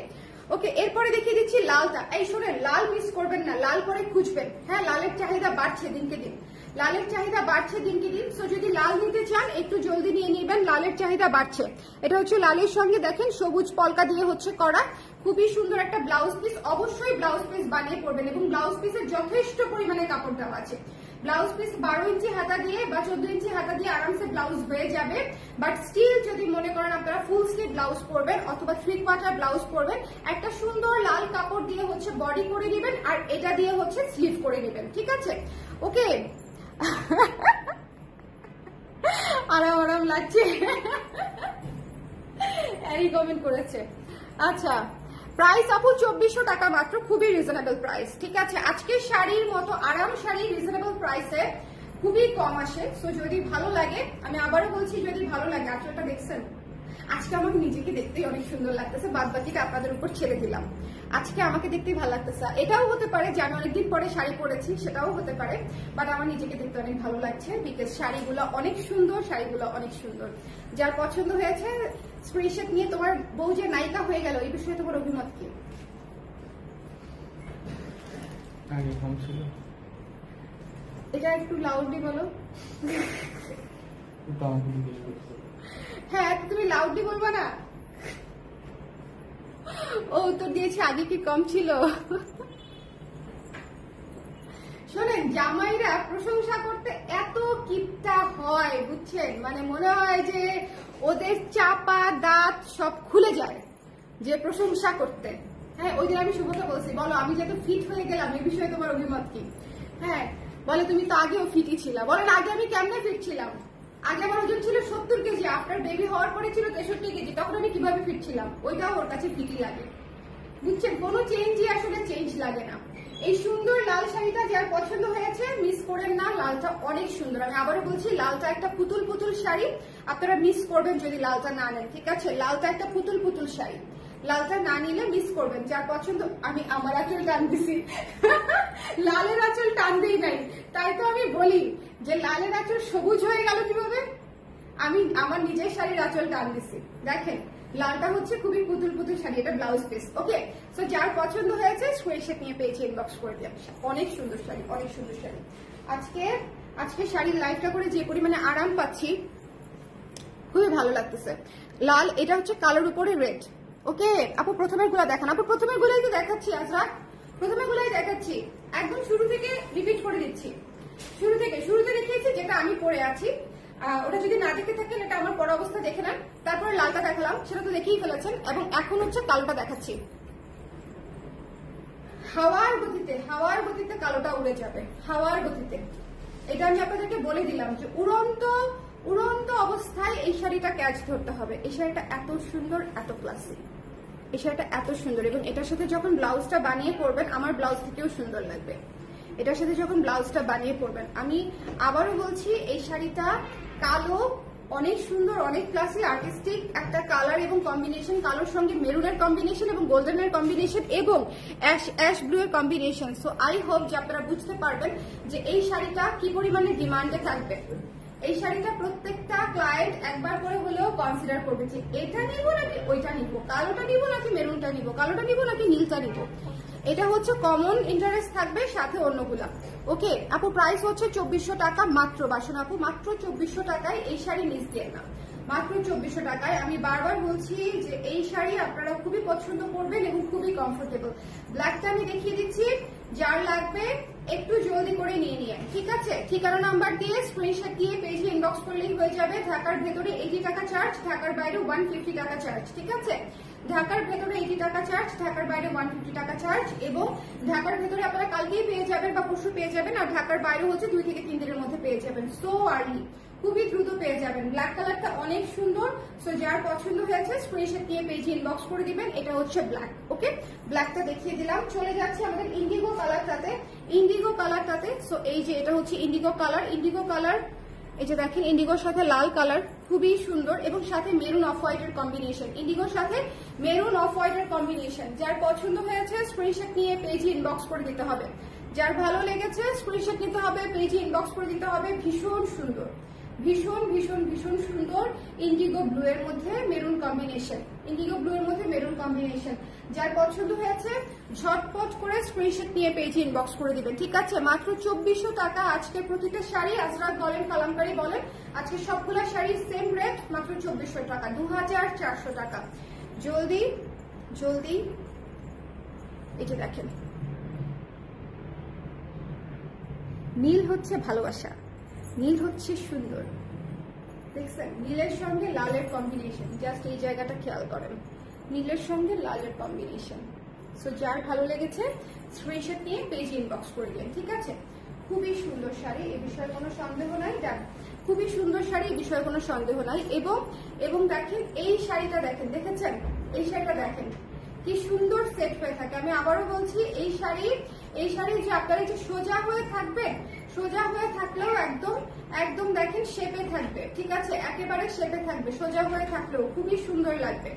ওকে, এরপরে দেখিয়ে দিচ্ছি লালটা। এই শোনেন, লাল মিস করবেন না, লাল পরে খুঁজবেন। হ্যাঁ, লালের চাহিদা বাড়ছে দিনকে দিন, লালের চাহিদা বাড়ছে দিনকে দিন। সো যদি লাল নিতে চান একটু জলদি নিয়ে নেবেন, লালের চাহিদা বাড়ছে। এটা হচ্ছে লালের সঙ্গে দেখেন সবুজ পলকা দিয়ে হচ্ছে করা, খুবই সুন্দর একটা ব্লাউজ পিস। অবশ্যই ব্লাউজ পিস বানিয়ে পড়বেন এবং ব্লাউজ পিসের যথেষ্ট পরিমাণে কাপড় দেওয়া আছে। ব্লাউজ পিস 12 ইঞ্চি হাতা দিয়ে বা 14 ইঞ্চি হাতা দিয়ে আরামসে ব্লাউজ হয়ে যাবে। বাট স্টিল যদি মনে করেন আপনারা ফুল স্লিভ ব্লাউজ পরবেন অথবা 3/4 ব্লাউজ পরবেন, একটা সুন্দর লাল কাপড় দিয়ে হচ্ছে বডি করে নেবেন আর এটা দিয়ে হচ্ছে স্লিভ করে নেবেন, ঠিক আছে? ওকে, আরাম আরাম লাগছে, এই কমেন্ট করেছে। আচ্ছা, প্রাইস আপু 2400 টাকা মাত্র, খুবই রিজনেবল প্রাইস, ঠিক আছে? আজকে শাড়ির মতো আরাম শাড়ি রিজনেবল প্রাইসে খুবই কম আসে। সো যদি ভালো লাগে, আমি আবারও বলছি, যদি ভালো লাগে, আজকে দেখছেন, আজকে আমাকে নিজেকে দেখতেই অনেক সুন্দর লাগতেছে, বাদ বাকিটা আপনাদের উপর ছেড়ে দিলাম। আজকে আমাকে দেখতেই ভালো লাগতেছে। এটাও হতে পারে যে আমি অনেকদিন পরে শাড়ি পরেছি, সেটাও হতে পারে, বাট আমার নিজেকে দেখতে অনেক ভালো লাগছে বিকজ শাড়িগুলো অনেক সুন্দর, শাড়িগুলো অনেক সুন্দর। যার পছন্দ হয়েছে স্ক্রিনশট নিয়ে, তোমার বউ যে নায়িকা হয়ে গেল এই বিষয়ে তোমার অভিমত কি? এটা একটু লাউডলি বলো। হ্যাঁ, তুমি লাউডলি বলবা না? ও উত্তর দিয়েছে আগে কি কম ছিল। শোনেন, জামাইরা প্রশংসা করতে এত কিপটা হয় বুঝছেন, মানে মনে হয় যে ওদের চাপা দাঁত সব খুলে যায় যে প্রশংসা করতে। হ্যাঁ, ওই দিন আমি শুভকে বলছি, বলো আমি যেহেতু ফিট হয়ে গেলাম এই বিষয়ে তোমার অভিমত কি? হ্যাঁ, বলে তুমি তো আগেও ফিটই ছিলা। বলেন আগে আমি কেমনে ফিট ছিলাম? আগে আমার ওজন ছিল 70 কেজি, আফটার বেবি হওয়ার পরে ছিল 63 কেজি, তখন আমি কিভাবে ফিট ছিলাম? ওইটাও ওর কাছে ফিটই লাগে, বুঝছেন? কোনো চেঞ্জই আসলে চেঞ্জ লাগে না। এই সুন্দর লাল শাড়িটা যার পছন্দ হয়েছে মিস করেন না, লালটা অনেক সুন্দর। আমি আবারও বলছি, লালটা একটা পুতুল পুতুল শাড়ি, আপনারা মিস করবেন যদি লালটা না নেন, ঠিক আছে? লালটা একটা পুতুল পুতুল শাড়ি, লালটা না নিলে মিস করবেন। যার পছন্দ, আমি আমার আঁচল টান দিছি, লালের আঁচল টান দিই নাই, তাই তো আমি বলি যে লালের আঁচল সবুজ হয়ে গেল কিভাবে? আমি আমার নিজের শাড়ির আঁচল টান দিছি, দেখেন লালটা হচ্ছে খুবই পুতুল পুতুল শাড়ি, এটা ব্লাউজ পিস। ওকে, সো যার পছন্দ হয়েছে স্ক্রিনশট নিয়ে পেয়েছি, ইনবক্স করে দেন। অনেক সুন্দর শাড়ি, অনেক সুন্দর শাড়ি। আজকে শাড়ির লাইফটা করে যে পরিমাণে আরাম পাচ্ছি, খুবই ভালো লাগতেছে। লাল, এটা হচ্ছে কালোর উপরে রেড। ওকে আপু, প্রথমের গুলা দেখান। আপু প্রথমের গুলাই তো দেখাচ্ছি, আজরা প্রথমের গুলাই দেখাচ্ছি, একদম শুরু থেকে রিপিট করে দিচ্ছি। শুরুতে দেখিয়েছি যেটা আমি পরে আছি, ওটা যদি না দেখে থাকেন এটা আমার পরে অবস্থা দেখে নেন। তারপরে লালটা দেখালাম, সেটা তো দেখেই ফেলেছেন, এবং এখন হচ্ছে কালোটা দেখাচ্ছি। হাওয়ার গতিতে কালোটা উড়ে যাবে, হাওয়ার গতিতে। এটা আমি আপনাদেরকে বলে দিলাম যে উড়ন্ত অবস্থায় এই শাড়িটা ক্যাচ ধরতে হবে। এই শাড়িটা এত সুন্দর, এত ক্লাসি, এই শাড়িটা এত সুন্দর, এবং এটার সাথে যখন ব্লাউজটা বানিয়ে পরবেন, আমার ব্লাউজ থেকেও সুন্দর লাগবে এটার সাথে যখন ব্লাউজটা বানিয়ে পরবেন। আমি আবারও বলছি, এই শাড়িটা কালো, অনেক সুন্দর, অনেক ক্লাসি, আর্টিস্টিক একটা কালার এবং কম্বিনেশন, কালোর সঙ্গে মেরুনের কম্বিনেশন এবং গোল্ডেনের কম্বিনেশন এবং অ্যাশ ব্লু এর কম্বিনেশন। সো আই হোপ যে আপনারা বুঝতে পারবেন যে এই শাড়িটা কি পরিমাণে ডিমান্ডে থাকবে। এই শাড়িটা প্রত্যেকটা ক্লায়েন্ট একবার করে হলেও কনসিডার করবে যে এটা নিব নাকি ওইটা নিব, কালোটা নিব নাকি মেরুনটা নিব, কালোটা নিব নাকি নীলটা নিব। এটা হচ্ছে কমন ইন্টারেস্ট থাকবে, সাথে অন্যগুলা। ওকে আপু, প্রাইস হচ্ছে 2400 টাকা মাত্র। বাসন আপু, মাত্র 2400 টাকায় এই শাড়ি মিস দিয়ে না, মাত্র 2400 টাকায়। আমি বারবার বলছি যে এই শাড়ি আপনারা খুবই পছন্দ করবেন এবং খুবই কমফোর্টেবল। ব্ল্যাকটা আমি দেখিয়ে দিচ্ছি, যার লাগবে একটু জলদি করে নিয়ে নিয়ে, ঠিক আছে? ঠিকানা নাম্বার দিয়ে স্ক্রিনশট দিয়ে পেজে ইনবক্স করলেই হয়ে যাবে। ঢাকার ভেতরে 80 টাকা চার্জ, ঢাকার বাইরে 150 টাকা চার্জ, ঠিক আছে? ঢাকার ভেতরে 80 টাকা চার্জ, ঢাকার বাইরে 150 টাকা চার্জ, এবং ঢাকার ভেতরে আপনারা কালকেই পেয়ে যাবেন বা পরশু পেয়ে যাবেন, আর ঢাকার বাইরে হচ্ছে 2 থেকে 3 দিনের মধ্যে পেয়ে যাবেন। সো আর্লি, খুবই দ্রুত পেয়ে যাবেন। ব্ল্যাক কালারটা অনেক সুন্দর। সো যার পছন্দ হয়েছে স্ক্রিনশট দিয়ে পেজে ইনবক্স করে দিবেন। এটা হচ্ছে ব্ল্যাক। ওকে, ব্ল্যাকটা দেখিয়ে দিলাম। চলে যাচ্ছে আমাদের ইন্ডিগো কালারটাতে। সো এই যে এটা হচ্ছে ইন্ডিগো কালার, এই যে দেখেন ইন্ডিগোর সাথে লাল কালার, খুবই সুন্দর, এবং সাথে মেরুন অফ হোয়াইটের কম্বিনেশন, ইন্ডিগোর সাথে মেরুন অফ হোয়াইটের কম্বিনেশন। যার পছন্দ হয়েছে স্ক্রিনশট নিয়ে পেজে ইনবক্স করে দিতে হবে। যার ভালো লেগেছে স্ক্রিনশট নিতে হবে, পেজে ইনবক্স করে দিতে হবে। ভীষণ সুন্দর, ভীষণ ভীষণ ভীষণ সুন্দর ইন্ডিগো ব্লু এর মধ্যে মেরুন কম্বিনেশন, ইন্ডিগো ব্লু এর মধ্যে মেরুন কম্বিনেশন। যার পছন্দ হয়েছে ঝটপট করে স্ক্রিনশট নিয়ে পেজে ইনবক্স করে দিবেন, ঠিক আছে? মাত্র 2400 টাকা আজকে প্রতিটা শাড়ি। আজরাত বলেন, কালামকারী বলেন, আজকে সবগুলা শাড়ি সেম রেট, মাত্র 2400 টাকা, 2400 টাকা। জলদি জলদি এটা দেখেন, নীল হচ্ছে ভালোবাসা, নীল হচ্ছে সুন্দর, দেখছেন? নীলের সঙ্গে লালের কম্বিনেশন, জাস্ট এই জায়গাটা খেয়াল করেন, নীলের সঙ্গে লালের কম্বিনেশন। সো যার ভালো লেগেছে স্ক্রিনশট নিয়ে পেজ ইনবক্স করে দিন, ঠিক আছে? খুবই সুন্দর শাড়ি, এ বিষয়ে কোনো সন্দেহ নাই। দেখ, খুবই সুন্দর শাড়ি, এ বিষয়ে কোনো সন্দেহ নাই। এবং দেখেন এই শাড়িটা দেখেন, দেখেছেন? এই শাড়িটা দেখেন কি সুন্দর সেট হয়ে থাকে। আমি আবারও বলছি, এই শাড়ি যে আপনারা যে সোজা হয়ে থাকবে, সোজা হয়ে থাকলেও একদম একদম দেখেন শেপে থাকবে, ঠিক আছে? একেবারে শেপে থাকবে, সোজা হয়ে থাকলেও খুবই সুন্দর লাগবে,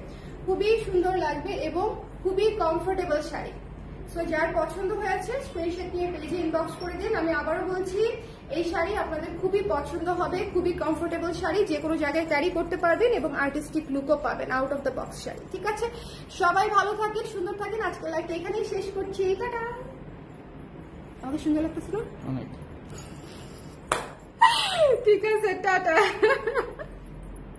খুবই সুন্দর লাগবে এবং খুবই কমফোর্টেবল শাড়ি। সো যার পছন্দ হয়েছে স্ক্রিনশট নিয়ে পেজে ইনবক্স করে দিন। আমি আবারও বলছি, এই শাড়ি আপনাদের খুবই পছন্দ হবে, খুবই কমফোর্টেবল শাড়ি, যে কোনো জায়গায় ক্যারি করতে পারবেন এবং আর্টিস্টিক লুকও পাবেন, out of the box sari, ঠিক আছে? সবাই ভালো থাকেন, সুন্দর থাকেন। আজকের লাইভটা এখানেই শেষ করছি, টাটা। আমাকে সুন্দর লাগতেছিল, ঠিক আছে, টাটা।